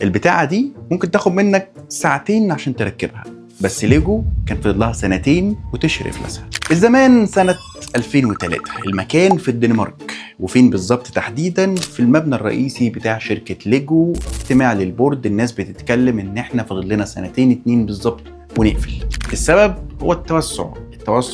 البتاعة دي ممكن تاخد منك ساعتين عشان تركبها، بس ليجو كان فاضل لها سنتين وتشهر افلاسها. الزمان سنة 2003، المكان في الدنمارك، وفين بالظبط تحديدا؟ في المبنى الرئيسي بتاع شركة ليجو. اجتماع للبورد، الناس بتتكلم ان احنا فاضل لنا سنتين 2 بالظبط ونقفل. السبب هو التوسع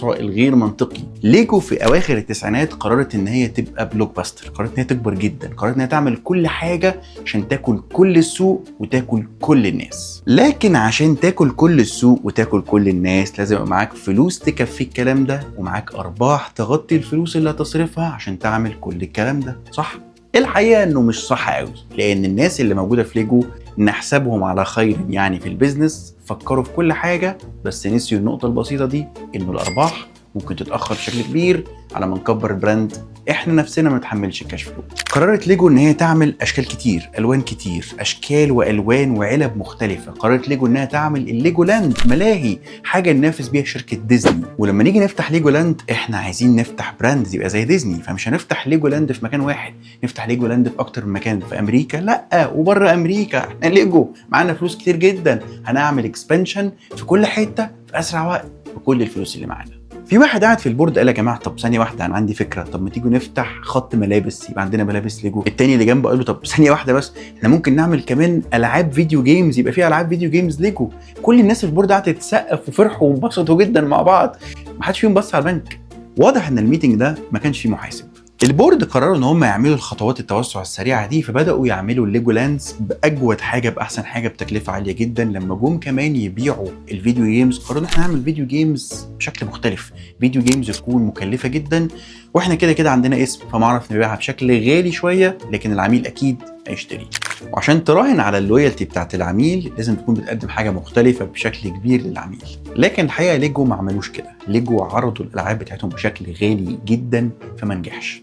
الغير منطقي. ليجو في اواخر التسعينات قررت ان هي تبقى بلوك باستر، قررت ان هي تكبر جدا، قررت ان هي تعمل كل حاجه عشان تاكل كل السوق وتاكل كل الناس. لكن عشان تاكل كل السوق وتاكل كل الناس لازم يبقى معاك فلوس تكفي الكلام ده، ومعاك ارباح تغطي الفلوس اللي هتصرفها عشان تعمل كل الكلام ده، صح؟ الحقيقه انه مش صح قوي، لان الناس اللي موجوده في ليجو نحسبهم على خير يعني في البيزنس، فكروا في كل حاجه بس نسيوا النقطه البسيطه دي، انه الارباح ممكن تتاخر بشكل كبير على ما نكبر البراند، احنا نفسنا ما نتحملش الكاش فلو. قررت ليجو ان هي تعمل اشكال كتير، الوان كتير، اشكال والوان وعلب مختلفه. قررت ليجو انها تعمل الليجو لاند، ملاهي، حاجه ننافس بيها شركه ديزني. ولما نيجي نفتح ليجو لاند احنا عايزين نفتح براند يبقى زي ديزني، فمش هنفتح ليجو لاند في مكان واحد، نفتح ليجو لاند في اكتر من مكان، في امريكا لا وبره امريكا. احنا ليجو معانا فلوس كتير جدا، هنعمل اكسبانشن في كل حته في اسرع وقت بكل الفلوس اللي معانا. في واحد قاعد في البورد قال يا جماعه طب ثانيه واحده، انا عندي فكره، طب ما تيجوا نفتح خط ملابس يبقى عندنا ملابس ليجو. التاني اللي جنبه قال له طب ثانيه واحده بس، احنا ممكن نعمل كمان العاب فيديو جيمز، يبقى فيها العاب فيديو جيمز ليجو. كل الناس في البورد قعدت تسقف وفرحوا وانبسطوا جدا مع بعض، ما حدش فيهم بص على البنك. واضح ان الميتنج ده ما كانش فيه محاسب. البورد قرروا ان هم يعملوا الخطوات التوسع السريعه دي، فبداوا يعملوا الليجو لاندز باجود حاجه باحسن حاجه بتكلفه عاليه جدا. لما جم كمان يبيعوا الفيديو جيمز قرروا ان احنا نعمل فيديو جيمز بشكل مختلف، فيديو جيمز تكون مكلفه جدا، واحنا كده كده عندنا اسم فمعرف نبيعها بشكل غالي شويه، لكن العميل اكيد هيشتري. وعشان تراهن على اللويالتي بتاعت العميل لازم تكون بتقدم حاجه مختلفه بشكل كبير للعميل. لكن الحقيقه ليجو ما عملوش كده، ليجو عرضوا الالعاب بتاعتهم بشكل غالي جدا فما نجحش.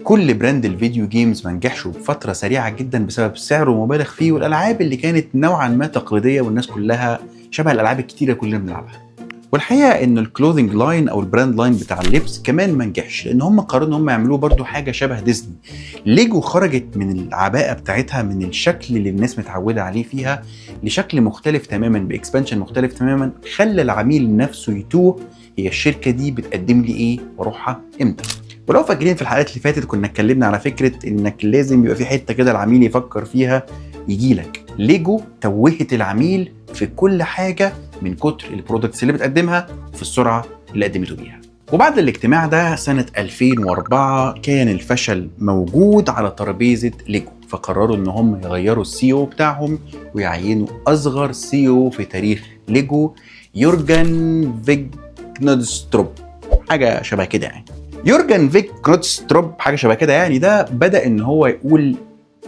كل براند الفيديو جيمز ما نجحش بفتره سريعه جدا بسبب سعره مبالغ فيه، والالعاب اللي كانت نوعا ما تقليديه والناس كلها شبه الالعاب الكتيره كلنا بنلعبها. والحقيقه ان الكلوذنج لاين او البراند لاين بتاع اللبس كمان ما نجحش، لان هم قرروا ان هم يعملوه برضو حاجه شبه ديزني. ليجو خرجت من العباءه بتاعتها، من الشكل اللي الناس متعوده عليه فيها، لشكل مختلف تماما، باكسبانشن مختلف تماما، خلى العميل نفسه يتوه هي الشركه دي بتقدم لي ايه واروحها امتى. ولو فاكرين في الحلقات اللي فاتت كنا اتكلمنا على فكره انك لازم يبقى في حته كده العميل يفكر فيها يجيلك. ليجو توهت العميل في كل حاجه من كتر البرودكتس اللي بتقدمها وفي السرعه اللي قدمته بيها. وبعد الاجتماع ده سنه 2004 كان الفشل موجود على ترابيزه ليجو، فقرروا ان هم يغيروا السي او بتاعهم ويعينوا اصغر سي او في تاريخ ليجو، يورجن فيجنودستروب، حاجه شبه كده يعني. يورجن فيجنودستروب حاجه شبه كده يعني، ده بدا ان هو يقول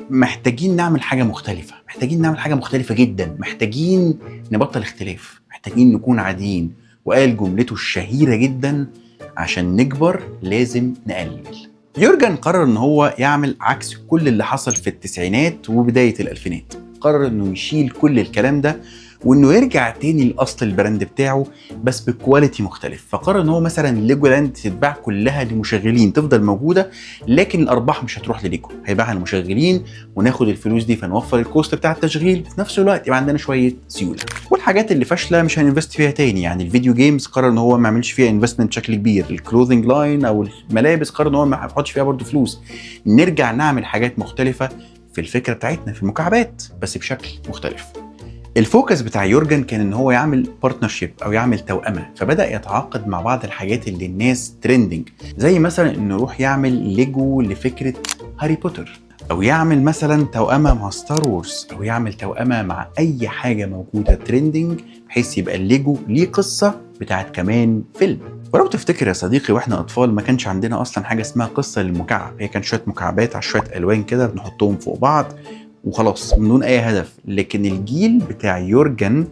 محتاجين نعمل حاجه مختلفه، محتاجين نعمل حاجه مختلفه جدا، محتاجين نبطل اختلاف، محتاجين نكون عاديين. وقال جملته الشهيره جدا عشان نكبر لازم نقلل. يورجن قرر ان هو يعمل عكس كل اللي حصل في التسعينات وبدايه الالفينات، قرر انه يشيل كل الكلام ده وانه يرجع تاني لاصل البراند بتاعه بس بكواليتي مختلف. فقرر ان هو مثلا ليجو لاند تتباع كلها لمشغلين، تفضل موجوده، لكن الارباح مش هتروح لليجو، هيبيعها للمشغلين وناخد الفلوس دي فنوفر الكوست بتاع التشغيل، في نفس الوقت يبقى عندنا شويه سيوله. والحاجات اللي فاشله مش هننفست فيها تاني، يعني الفيديو جيمز قرر ان هو ما يعملش فيها انفستمنت بشكل كبير، الكلوذنج لاين او الملابس قرر ان هو ما يحطش فيها برضه فلوس. نرجع نعمل حاجات مختلفه في الفكره بتاعتنا في المكعبات بس بشكل مختلف. الفوكس بتاع يورجن كان ان هو يعمل بارتنرشيب او يعمل توأمه، فبدأ يتعاقد مع بعض الحاجات اللي الناس ترندنج، زي مثلا انه يروح يعمل ليجو لفكرة هاري بوتر، او يعمل مثلا توأمه مع ستار وورز، او يعمل توأمه مع اي حاجة موجودة ترندنج، بحيث يبقى الليجو ليه قصة بتاعت كمان فيلم. ولو تفتكر يا صديقي واحنا اطفال ما كانش عندنا اصلا حاجة اسمها قصة للمكعب، هي كان شوية مكعبات على شوية الوان كده بنحطهم فوق بعض وخلاص من دون اي هدف. لكن الجيل بتاع يورجن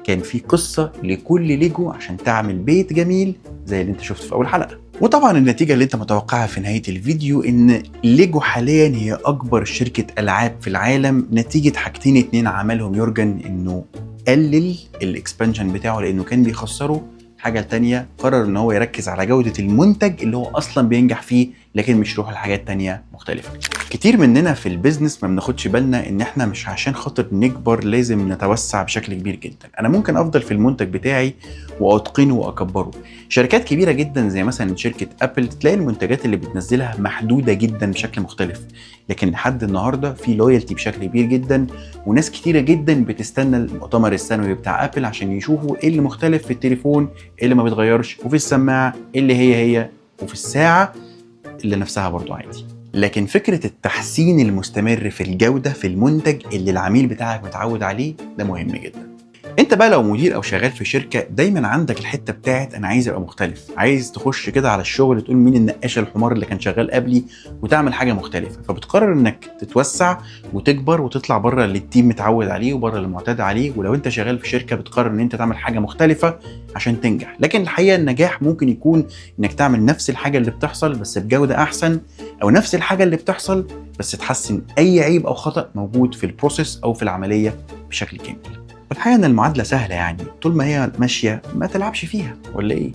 كان فيه قصة لكل ليجو عشان تعمل بيت جميل زي اللي انت شفته في اول حلقة. وطبعا النتيجة اللي انت متوقعها في نهاية الفيديو ان ليجو حاليا هي اكبر شركة العاب في العالم، نتيجة حاجتين اتنين عملهم يورجن، انه قلل الاكسبانشن بتاعه لانه كان بيخسره. الحاجة التانية قرر ان هو يركز على جودة المنتج اللي هو اصلا بينجح فيه لكن مش نروح لحاجات تانية مختلفة. كتير مننا في البيزنس ما بناخدش بالنا ان احنا مش عشان خاطر نكبر لازم نتوسع بشكل كبير جدا. انا ممكن افضل في المنتج بتاعي واتقنه واكبره. شركات كبيرة جدا زي مثلا شركة ابل تلاقي المنتجات اللي بتنزلها محدودة جدا بشكل مختلف، لكن لحد النهارده في لويالتي بشكل كبير جدا، وناس كتيرة جدا بتستنى المؤتمر السنوي بتاع ابل عشان يشوفوا ايه اللي مختلف في التليفون، ايه اللي ما بيتغيرش، وفي السماعة إيه اللي هي، وفي الساعة اللي نفسها برضو عادي. لكن فكرة التحسين المستمر في الجودة في المنتج اللي العميل بتاعك متعود عليه ده مهم جدا. انت بقى لو مدير او شغال في شركة دايما عندك الحتة بتاعت انا عايز ابقى مختلف، عايز تخش كده على الشغل تقول مين النقاش الحمار اللي كان شغال قبلي وتعمل حاجة مختلفة، فبتقرر انك تتوسع وتكبر وتطلع بره اللي التيم متعود عليه وبره اللي معتاد عليه. ولو انت شغال في شركة بتقرر ان انت تعمل حاجة مختلفة عشان تنجح. لكن الحقيقة النجاح ممكن يكون انك تعمل نفس الحاجة اللي بتحصل بس بجودة احسن، او نفس الحاجة اللي بتحصل بس تحسن اي عيب او خطأ موجود في البروسيس او في العملية بشكل كامل. والحقيقة ان المعادلة سهلة، يعني طول ما هي ماشية ما تلعبش فيها، ولا ايه؟